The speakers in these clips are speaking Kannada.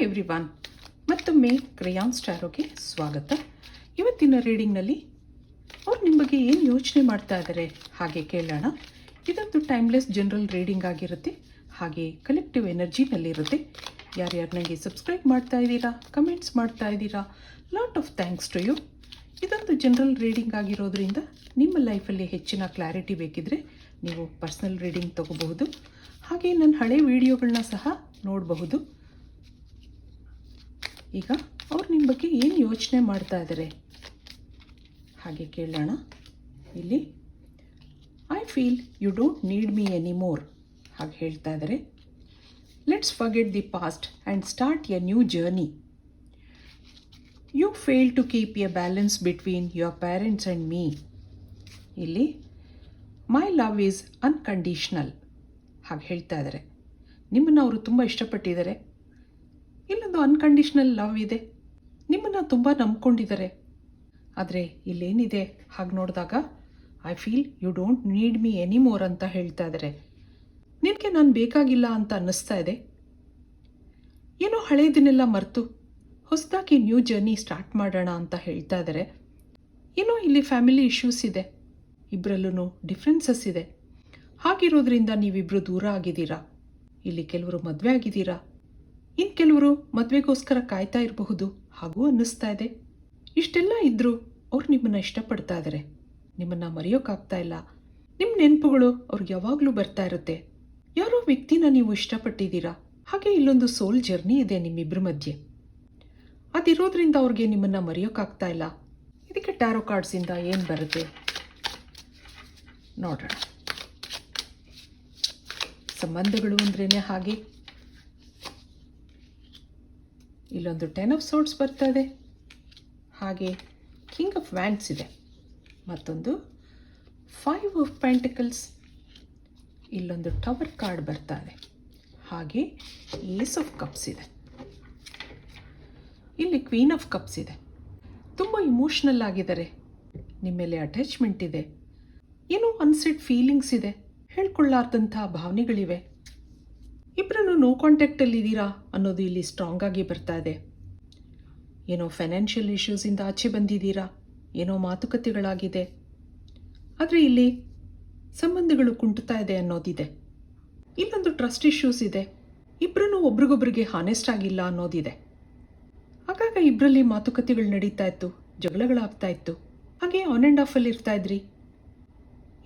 ಹಾಯ್ ಎವ್ರಿವಾನ್, ಮತ್ತೊಮ್ಮೆ ಕ್ರೇಯಾನ್ ಸ್ಟಾರೋಗೆ ಸ್ವಾಗತ. ಇವತ್ತಿನ ರೀಡಿಂಗ್ನಲ್ಲಿ ಅವ್ರು ನಿಮ್ಮ ಬಗ್ಗೆ ಏನು ಯೋಚನೆ ಮಾಡ್ತಾ ಇದ್ದಾರೆ ಹಾಗೆ ಕೇಳೋಣ. ಇದೊಂದು ಟೈಮ್ಲೆಸ್ ಜನರಲ್ ರೀಡಿಂಗ್ ಆಗಿರುತ್ತೆ, ಹಾಗೆ ಕಲೆಕ್ಟಿವ್ ಎನರ್ಜಿನಲ್ಲಿರುತ್ತೆ. ಯಾರ್ಯಾರು ನನಗೆ ಸಬ್ಸ್ಕ್ರೈಬ್ ಮಾಡ್ತಾ ಇದ್ದೀರಾ, ಕಮೆಂಟ್ಸ್ ಮಾಡ್ತಾ ಇದ್ದೀರಾ, lot of thanks to you. ಇದೊಂದು ಜನರಲ್ ರೀಡಿಂಗ್ ಆಗಿರೋದ್ರಿಂದ ನಿಮ್ಮ ಲೈಫಲ್ಲಿ ಹೆಚ್ಚಿನ ಕ್ಲಾರಿಟಿ ಬೇಕಿದ್ರೆ ನೀವು ಪರ್ಸ್ನಲ್ ರೀಡಿಂಗ್ ತಗೋಬಹುದು. ಹಾಗೆ ನನ್ನ ಹಳೆ ವಿಡಿಯೋಗಳನ್ನ ಸಹ ನೋಡಬಹುದು. ಈಗ ಅವ್ರು ನಿಮ್ಮ ಬಗ್ಗೆ ಏನು ಯೋಚನೆ ಮಾಡ್ತಾ ಇದ್ದಾರೆ ಹಾಗೆ ಕೇಳೋಣ. ಇಲ್ಲಿ I feel you don't need me anymore ಹಾಗೆ ಹೇಳ್ತಾ ಇದ್ದಾರೆ. Let's forget the past and start a new journey. You fail to keep a balance between your parents and me. ಇಲ್ಲಿ ಮೈ ಲವ್ ಈಸ್ ಅನ್ಕಂಡೀಷ್ನಲ್ ಹಾಗೆ ಹೇಳ್ತಾ ಇದ್ದಾರೆ. ನಿಮ್ಮನ್ನು ಅವರು ತುಂಬ ಇಷ್ಟಪಟ್ಟಿದ್ದಾರೆ. ಇಲ್ಲೊಂದು ಅನ್ಕಂಡೀಷ್ನಲ್ ಲವ್ ಇದೆ, ನಿಮ್ಮನ್ನು ತುಂಬ ನಂಬ್ಕೊಂಡಿದ್ದಾರೆ. ಆದರೆ ಇಲ್ಲೇನಿದೆ ಹಾಗೆ ನೋಡಿದಾಗ I feel you don't need me anymore ಅಂತ ಹೇಳ್ತಾ ಇದ್ದಾರೆ. ನಿನಗೆ ನಾನು ಬೇಕಾಗಿಲ್ಲ ಅಂತ ಅನ್ನಿಸ್ತಾ ಇದೆ. ಏನೋ ಹಳೇದನ್ನೆಲ್ಲ ಮರೆತು ಹೊಸದಾಗಿ ನ್ಯೂ ಜರ್ನಿ ಸ್ಟಾರ್ಟ್ ಮಾಡೋಣ ಅಂತ ಹೇಳ್ತಾ ಇದ್ದಾರೆ. ಏನೋ ಇಲ್ಲಿ ಫ್ಯಾಮಿಲಿ ಇಶ್ಯೂಸ್ ಇದೆ, ಇಬ್ಬರಲ್ಲೂ ಡಿಫ್ರೆನ್ಸಸ್ ಇದೆ. ಹಾಗಿರೋದ್ರಿಂದ ನೀವಿಬ್ಬರು ದೂರ ಆಗಿದ್ದೀರಾ. ಇಲ್ಲಿ ಕೆಲವರು ಮದುವೆ ಆಗಿದ್ದೀರಾ, ಇನ್ನು ಕೆಲವರು ಮದುವೆಗೋಸ್ಕರ ಕಾಯ್ತಾ ಇರಬಹುದು ಹಾಗೂ ಅನ್ನಿಸ್ತಾ ಇದೆ. ಇಷ್ಟೆಲ್ಲ ಇದ್ದರೂ ಅವ್ರು ನಿಮ್ಮನ್ನು ಇಷ್ಟಪಡ್ತಾ ಇದ್ದಾರೆ, ನಿಮ್ಮನ್ನು ಮರೆಯೋಕ್ಕಾಗ್ತಾ ಇಲ್ಲ. ನಿಮ್ಮ ನೆನಪುಗಳು ಅವ್ರಿಗೆ ಯಾವಾಗಲೂ ಬರ್ತಾ ಇರುತ್ತೆ. ಯಾರೋ ವ್ಯಕ್ತಿನ ನೀವು ಇಷ್ಟಪಟ್ಟಿದ್ದೀರಾ, ಹಾಗೆ ಇಲ್ಲೊಂದು ಸೋಲ್ ಜರ್ನಿ ಇದೆ ನಿಮ್ಮಿಬ್ಬರ ಮಧ್ಯೆ. ಅದಿರೋದ್ರಿಂದ ಅವ್ರಿಗೆ ನಿಮ್ಮನ್ನು ಮರೆಯೋಕ್ಕಾಗ್ತಾ ಇಲ್ಲ. ಇದಕ್ಕೆ ಟ್ಯಾರೋ ಕಾರ್ಡ್ಸಿಂದ ಏನು ಬರುತ್ತೆ ನೋಡೋಣ. ಸಂಬಂಧಗಳು ಅಂದ್ರೇ ಹಾಗೆ. ಇಲ್ಲೊಂದು 10 ಆಫ್ ಸೋರ್ಡ್ಸ್ ಬರ್ತಾ ಇದೆ, ಹಾಗೆ ಕಿಂಗ್ ಆಫ್ ವ್ಯಾಂಡ್ಸ್ ಇದೆ, ಮತ್ತೊಂದು 5 ಆಫ್ ಪೆಂಟಿಕಲ್ಸ್. ಇಲ್ಲೊಂದು ಟವರ್ ಕಾರ್ಡ್ ಬರ್ತಾ ಇದೆ, ಹಾಗೆ ಏಸ್ ಆಫ್ ಕಪ್ಸ್ ಇದೆ. ಇಲ್ಲಿ ಕ್ವೀನ್ ಆಫ್ ಕಪ್ಸ್ ಇದೆ. ತುಂಬ ಇಮೋಷ್ನಲ್ ಆಗಿದ್ದಾರೆ, ನಿಮ್ಮ ಮೇಲೆ ಅಟ್ಯಾಚ್ಮೆಂಟ್ ಇದೆ, ಏನೋ ಅನ್ಸೆಟ್ ಫೀಲಿಂಗ್ಸ್ ಇದೆ, ಹೇಳ್ಕೊಳ್ಳಾರ್ದಂಥ ಭಾವನೆಗಳಿವೆ. ಇಬ್ಬರನ್ನು ನೋ ಕಾಂಟ್ಯಾಕ್ಟಲ್ಲಿದ್ದೀರಾ ಅನ್ನೋದು ಇಲ್ಲಿ ಸ್ಟ್ರಾಂಗ್ ಆಗಿ ಬರ್ತಾ ಇದೆ. ಏನೋ ಫೈನಾನ್ಷಿಯಲ್ ಇಶ್ಯೂಸಿಂದ ಆಚೆ ಬಂದಿದ್ದೀರಾ, ಏನೋ ಮಾತುಕತೆಗಳಾಗಿದೆ. ಆದರೆ ಇಲ್ಲಿ ಸಂಬಂಧಗಳು ಕುಂಟುತ್ತಾ ಇದೆ ಅನ್ನೋದಿದೆ. ಇಲ್ಲೊಂದು ಟ್ರಸ್ಟ್ ಇಶ್ಯೂಸ್ ಇದೆ, ಇಬ್ಬರೂ ಒಬ್ರಿಗೊಬ್ರಿಗೆ ಹಾನೆಸ್ಟ್ ಆಗಿಲ್ಲ ಅನ್ನೋದಿದೆ. ಆಗಾಗ ಇಬ್ಬರಲ್ಲಿ ಮಾತುಕತೆಗಳು ನಡೀತಾ ಇತ್ತು, ಜಗಳಗಳಾಗ್ತಾ ಇತ್ತು, ಹಾಗೆ ಆನ್ ಆ್ಯಂಡ್ ಆಫಲ್ಲಿ ಇರ್ತಾ ಇದ್ರಿ.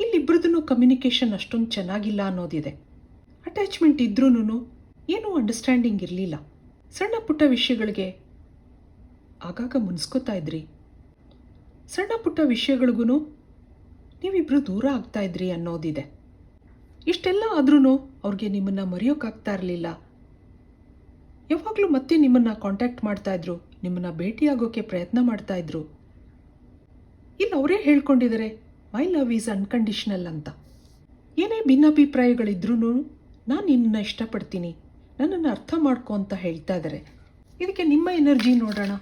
ಇಲ್ಲಿಬ್ಬರದೂ ಕಮ್ಯುನಿಕೇಷನ್ ಅಷ್ಟೊಂದು ಚೆನ್ನಾಗಿಲ್ಲ ಅನ್ನೋದಿದೆ. ಅಟ್ಯಾಚ್ಮೆಂಟ್ ಇದ್ರೂ ಏನೂ ಅಂಡರ್ಸ್ಟ್ಯಾಂಡಿಂಗ್ ಇರಲಿಲ್ಲ. ಸಣ್ಣ ಪುಟ್ಟ ವಿಷಯಗಳಿಗೆ ಆಗಾಗ ಮುನ್ಸ್ಕೋತಾ ಇದ್ರಿ. ಸಣ್ಣ ಪುಟ್ಟ ವಿಷಯಗಳಿಗೂ ನೀವಿಬ್ಬರು ದೂರ ಆಗ್ತಾ ಇದ್ರಿ ಅನ್ನೋದಿದೆ. ಇಷ್ಟೆಲ್ಲ ಆದ್ರೂ ಅವ್ರಿಗೆ ನಿಮ್ಮನ್ನು ಮರೆಯೋಕ್ಕಾಗ್ತಾ ಇರಲಿಲ್ಲ. ಯಾವಾಗಲೂ ಮತ್ತೆ ನಿಮ್ಮನ್ನು ಕಾಂಟ್ಯಾಕ್ಟ್ ಮಾಡ್ತಾಯಿದ್ರು, ನಿಮ್ಮನ್ನು ಭೇಟಿಯಾಗೋಕ್ಕೆ ಪ್ರಯತ್ನ ಮಾಡ್ತಾಯಿದ್ರು. ಇಲ್ಲಿ ಅವರೇ ಹೇಳ್ಕೊಂಡಿದ್ದಾರೆ ಮೈ ಲವ್ ಈಸ್ ಅನ್ಕಂಡೀಷ್ನಲ್ ಅಂತ. ಏನೇ ಭಿನ್ನಾಭಿಪ್ರಾಯಗಳಿದ್ರೂ ನಾನು ನಿನ್ನನ್ನು ಇಷ್ಟಪಡ್ತೀನಿ, ನನ್ನನ್ನು ಅರ್ಥ ಮಾಡ್ಕೊ ಅಂತ ಹೇಳ್ತಾ ಇದ್ದಾರೆ. ಇದಕ್ಕೆ ನಿಮ್ಮ ಎನರ್ಜಿ ನೋಡೋಣ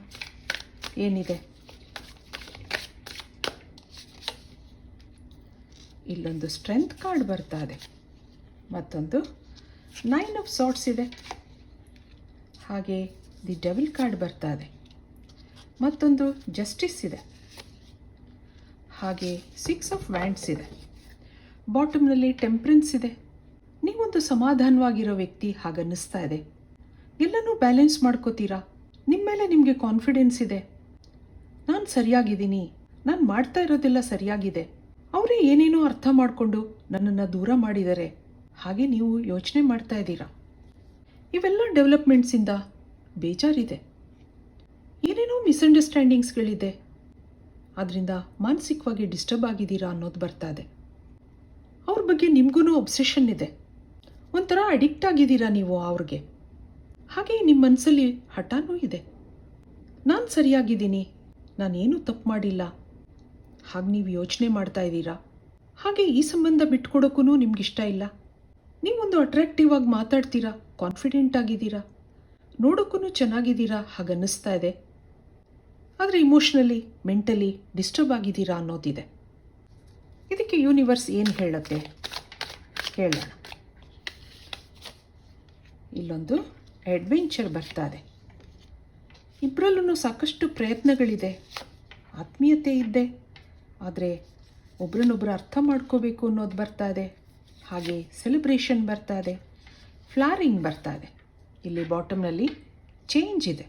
ಏನಿದೆ. ಇಲ್ಲೊಂದು ಸ್ಟ್ರೆಂತ್ ಕಾರ್ಡ್ ಬರ್ತಾ ಇದೆ, ಮತ್ತೊಂದು 9 ಆಫ್ ಸಾರ್ಟ್ಸ್ ಇದೆ, ಹಾಗೆ ದಿ ಡೆವಿಲ್ ಕಾರ್ಡ್ ಬರ್ತಾ ಇದೆ, ಮತ್ತೊಂದು ಜಸ್ಟಿಸ್ ಇದೆ, ಹಾಗೆ 6 ಆಫ್ ವ್ಯಾಂಡ್ಸ್ ಇದೆ. ಬಾಟಮ್ನಲ್ಲಿ ಟೆಂಪ್ರೆನ್ಸ್ ಇದೆ. ನೀವೊಂದು ಸಮಾಧಾನವಾಗಿರೋ ವ್ಯಕ್ತಿ ಹಾಗನ್ನಿಸ್ತಾ ಇದೆ. ಎಲ್ಲನೂ ಬ್ಯಾಲೆನ್ಸ್ ಮಾಡ್ಕೋತೀರಾ. ನಿಮ್ಮ ಮೇಲೆ ನಿಮಗೆ ಕಾನ್ಫಿಡೆನ್ಸ್ ಇದೆ. ನಾನು ಸರಿಯಾಗಿದ್ದೀನಿ, ನಾನು ಮಾಡ್ತಾ ಇರೋದೆಲ್ಲ ಸರಿಯಾಗಿದೆ. ಅವರೇ ಏನೇನೋ ಅರ್ಥ ಮಾಡಿಕೊಂಡು ನನ್ನನ್ನು ದೂರ ಮಾಡಿದ್ದಾರೆ ಹಾಗೆ ನೀವು ಯೋಚನೆ ಮಾಡ್ತಾ ಇದ್ದೀರಾ. ಇವೆಲ್ಲ ಡೆವಲಪ್ಮೆಂಟ್ಸಿಂದ ಬೇಜಾರಿದೆ, ಏನೇನೋ ಮಿಸ್ಅಂಡರ್ಸ್ಟ್ಯಾಂಡಿಂಗ್ಸ್ಗಳಿದೆ, ಅದರಿಂದ ಮಾನಸಿಕವಾಗಿ ಡಿಸ್ಟರ್ಬ್ ಆಗಿದ್ದೀರಾ ಅನ್ನೋದು ಬರ್ತಾ ಇದೆ. ಅವ್ರ ಬಗ್ಗೆ ನಿಮಗೂ ಒಬ್ಸೆಷನ್ ಇದೆ, ಒಂಥರ ಅಡಿಕ್ಟ್ ಆಗಿದ್ದೀರಾ ನೀವು ಅವ್ರಿಗೆ. ಹಾಗೆ ನಿಮ್ಮ ಮನಸ್ಸಲ್ಲಿ ಹಠನೂ ಇದೆ. ನಾನು ಸರಿಯಾಗಿದ್ದೀನಿ, ನಾನೇನೂ ತಪ್ಪು ಮಾಡಿಲ್ಲ ಹಾಗೆ ನೀವು ಯೋಚನೆ ಮಾಡ್ತಾ ಇದ್ದೀರಾ. ಹಾಗೆ ಈ ಸಂಬಂಧ ಬಿಟ್ಕೊಡೋಕ್ಕೂ ನಿಮ್ಗಿಷ್ಟ ಇಲ್ಲ. ನೀವೊಂದು ಅಟ್ರಾಕ್ಟಿವ್ ಆಗಿ ಮಾತಾಡ್ತೀರಾ, ಕಾನ್ಫಿಡೆಂಟ್ ಆಗಿದ್ದೀರಾ, ನೋಡೋಕ್ಕೂ ಚೆನ್ನಾಗಿದ್ದೀರಾ ಹಾಗನ್ನಿಸ್ತಾ ಇದೆ. ಆದರೆ ಇಮೋಷ್ನಲಿ ಮೆಂಟಲಿ ಡಿಸ್ಟರ್ಬ್ ಆಗಿದ್ದೀರಾ ಅನ್ನೋದಿದೆ. ಇದಕ್ಕೆ ಯೂನಿವರ್ಸ್ ಏನು ಹೇಳುತ್ತೆ ಕೇಳೋಣ. ಇಲ್ಲೊಂದು ಅಡ್ವೆಂಚರ್ ಬರ್ತಾ ಇದೆ, ಇಬ್ಬರಲ್ಲೂ ಸಾಕಷ್ಟು ಪ್ರಯತ್ನಗಳಿದೆ, ಆತ್ಮೀಯತೆ ಇದೆ, ಆದರೆ ಒಬ್ರನ್ನೊಬ್ಬರು ಅರ್ಥ ಮಾಡ್ಕೋಬೇಕು ಅನ್ನೋದು ಬರ್ತಾ ಇದೆ. ಹಾಗೆ ಸೆಲೆಬ್ರೇಷನ್ ಬರ್ತಾ ಇದೆ, ಫ್ಲಾರಿಂಗ್ ಬರ್ತಾ ಇದೆ. ಇಲ್ಲಿ ಬಾಟಮ್ನಲ್ಲಿ ಚೇಂಜ್ ಇದೆ.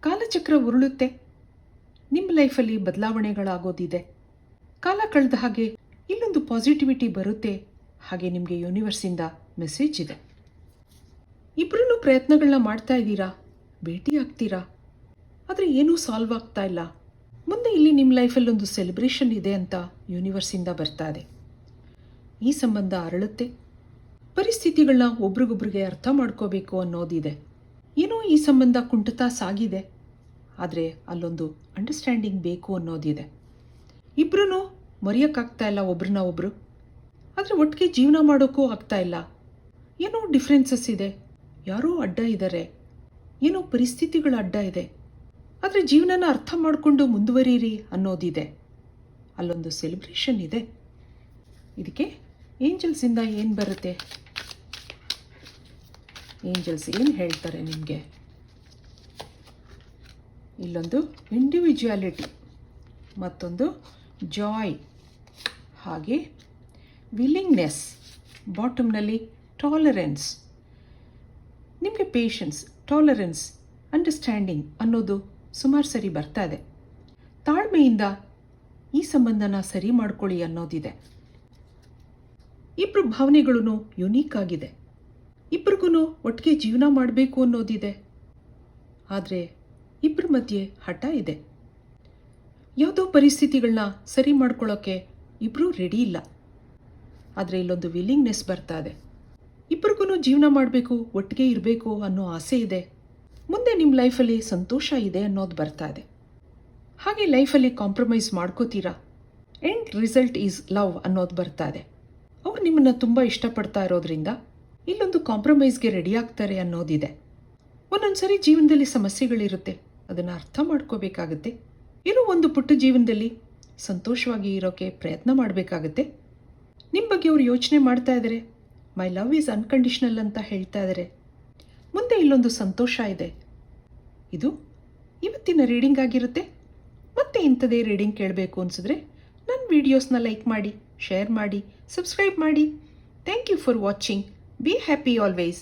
ಕಾಲಚಕ್ರ ಉರುಳುತ್ತೆ. ನಿಮ್ಮ ಲೈಫಲ್ಲಿ ಬದಲಾವಣೆಗಳಾಗೋದಿದೆ. ಕಾಲ ಕಳೆದ ಹಾಗೆ ಇಲ್ಲೊಂದು ಪಾಸಿಟಿವಿಟಿ ಬರುತ್ತೆ. ಹಾಗೆ ನಿಮಗೆ ಯೂನಿವರ್ಸಿಂದ ಮೆಸೇಜ್ ಇದೆ. ಇಬ್ಬರೂ ಪ್ರಯತ್ನಗಳನ್ನ ಮಾಡ್ತಾ ಇದ್ದೀರಾ, ಭೇಟಿ ಆಗ್ತೀರಾ, ಆದರೆ ಏನೂ ಸಾಲ್ವ್ ಆಗ್ತಾ ಇಲ್ಲ. ಮುಂದೆ ಇಲ್ಲಿ ನಿಮ್ಮ ಲೈಫಲ್ಲಿ ಒಂದು ಸೆಲೆಬ್ರೇಷನ್ ಇದೆ ಅಂತ ಯೂನಿವರ್ಸಿಂದ ಬರ್ತಾ ಇದೆ. ಈ ಸಂಬಂಧ ಅರಳುತ್ತೆ. ಪರಿಸ್ಥಿತಿಗಳನ್ನ ಒಬ್ರಿಗೊಬ್ರಿಗೆ ಅರ್ಥ ಮಾಡ್ಕೋಬೇಕು ಅನ್ನೋದಿದೆ. ಏನೋ ಈ ಸಂಬಂಧ ಕುಂಠಿತ ಸಾಗಿದೆ, ಆದರೆ ಅಲ್ಲೊಂದು ಅಂಡರ್ಸ್ಟ್ಯಾಂಡಿಂಗ್ ಬೇಕು ಅನ್ನೋದಿದೆ. ಇಬ್ಬರೂ ಮರೆಯೋಕ್ಕಾಗ್ತಾ ಇಲ್ಲ ಒಬ್ರನ್ನ ಒಬ್ಬರು, ಆದರೆ ಒಟ್ಟಿಗೆ ಜೀವನ ಮಾಡೋಕ್ಕೂ ಆಗ್ತಾ ಇಲ್ಲ. ಏನೋ ಡಿಫ್ರೆನ್ಸಸ್ ಇದೆ, ಯಾರೋ ಅಡ್ಡ ಇದ್ದಾರೆ, ಏನೋ ಪರಿಸ್ಥಿತಿಗಳ ಅಡ್ಡ ಇದೆ, ಆದರೆ ಜೀವನನ ಅರ್ಥ ಮಾಡಿಕೊಂಡು ಮುಂದುವರಿಯಿರಿ ಅನ್ನೋದಿದೆ. ಅಲ್ಲೊಂದು ಸೆಲೆಬ್ರೇಷನ್ ಇದೆ. ಇದಕ್ಕೆ ಏಂಜಲ್ಸಿಂದ ಏನು ಬರುತ್ತೆ? ಏಂಜಲ್ಸ್ ಏನು ಹೇಳ್ತಾರೆ ನಿಮಗೆ? ಇಲ್ಲೊಂದು ಇಂಡಿವಿಜುವಾಲಿಟಿ, ಮತ್ತೊಂದು ಜಾಯ್, ಹಾಗೆ ವಿಲ್ಲಿಂಗ್ನೆಸ್, ಬಾಟಮ್ನಲ್ಲಿ ಟಾಲರೆನ್ಸ್. ನಿಮಗೆ ಪೇಷನ್ಸ್, ಟಾಲರೆನ್ಸ್, ಅಂಡರ್ಸ್ಟ್ಯಾಂಡಿಂಗ್ ಅನ್ನೋದು ಸುಮಾರು ಸರಿ ಬರ್ತಾ ಇದೆ. ತಾಳ್ಮೆಯಿಂದ ಈ ಸಂಬಂಧನ ಸರಿ ಮಾಡ್ಕೊಳ್ಳಿ ಅನ್ನೋದಿದೆ. ಇಬ್ಬರು ಭಾವನೆಗಳೂ ಯುನೀಕ್ ಆಗಿದೆ. ಇಬ್ಬರಿಗೂ ಒಟ್ಟಿಗೆ ಜೀವನ ಮಾಡಬೇಕು ಅನ್ನೋದಿದೆ, ಆದರೆ ಇಬ್ಬರ ಮಧ್ಯೆ ಹಠ ಇದೆ. ಯಾವುದೋ ಪರಿಸ್ಥಿತಿಗಳನ್ನ ಸರಿ ಮಾಡ್ಕೊಳ್ಳೋಕ್ಕೆ ಇಬ್ಬರೂ ರೆಡಿ ಇಲ್ಲ, ಆದರೆ ಇಲ್ಲೊಂದು ವಿಲ್ಲಿಂಗ್ನೆಸ್ ಬರ್ತಾ ಇದೆ. ಇಬ್ಬರಿಗೂ ಜೀವನ ಮಾಡಬೇಕು, ಒಟ್ಟಿಗೆ ಇರಬೇಕು ಅನ್ನೋ ಆಸೆ ಇದೆ. ಮುಂದೆ ನಿಮ್ಮ ಲೈಫಲ್ಲಿ ಸಂತೋಷ ಇದೆ ಅನ್ನೋದು ಬರ್ತಾ ಇದೆ. ಹಾಗೆ ಲೈಫಲ್ಲಿ ಕಾಂಪ್ರಮೈಸ್ ಮಾಡ್ಕೋತೀರಾ. ಎಂಡ್ ರಿಸಲ್ಟ್ ಈಸ್ ಲವ್ ಅನ್ನೋದು ಬರ್ತಾ ಇದೆ. ಅವ್ರು ನಿಮ್ಮನ್ನು ತುಂಬ ಇಷ್ಟಪಡ್ತಾ ಇರೋದ್ರಿಂದ ಇಲ್ಲೊಂದು ಕಾಂಪ್ರಮೈಸ್ಗೆ ರೆಡಿ ಆಗ್ತಾರೆ ಅನ್ನೋದಿದೆ. ಒಂದೊಂದು ಸರಿ ಜೀವನದಲ್ಲಿ ಸಮಸ್ಯೆಗಳಿರುತ್ತೆ, ಅದನ್ನು ಅರ್ಥ ಮಾಡ್ಕೋಬೇಕಾಗುತ್ತೆ. ಇರೋ ಒಂದು ಪುಟ್ಟ ಜೀವನದಲ್ಲಿ ಸಂತೋಷವಾಗಿ ಇರೋಕ್ಕೆ ಪ್ರಯತ್ನ ಮಾಡಬೇಕಾಗುತ್ತೆ. ನಿಮ್ಮ ಬಗ್ಗೆ ಅವರು ಯೋಚನೆ ಮಾಡ್ತಾ ಇದ್ದಾರೆ. ಮೈ ಲವ್ ಈಸ್ ಅನ್ಕಂಡೀಷ್ನಲ್ ಅಂತ ಹೇಳ್ತಾ ಇದ್ದಾರೆ. ಮುಂದೆ ಇಲ್ಲೊಂದು ಸಂತೋಷ ಇದೆ. ಇದು ಇವತ್ತಿನ ರೀಡಿಂಗ್ ಆಗಿರುತ್ತೆ. ಮತ್ತೆ ಇಂಥದೇ ರೀಡಿಂಗ್ ಕೇಳಬೇಕು ಅನಿಸಿದ್ರೆ ನನ್ನ ವೀಡಿಯೋಸ್ನ ಲೈಕ್ ಮಾಡಿ, ಶೇರ್ ಮಾಡಿ, ಸಬ್ಸ್ಕ್ರೈಬ್ ಮಾಡಿ. Thank you for watching. Be happy always.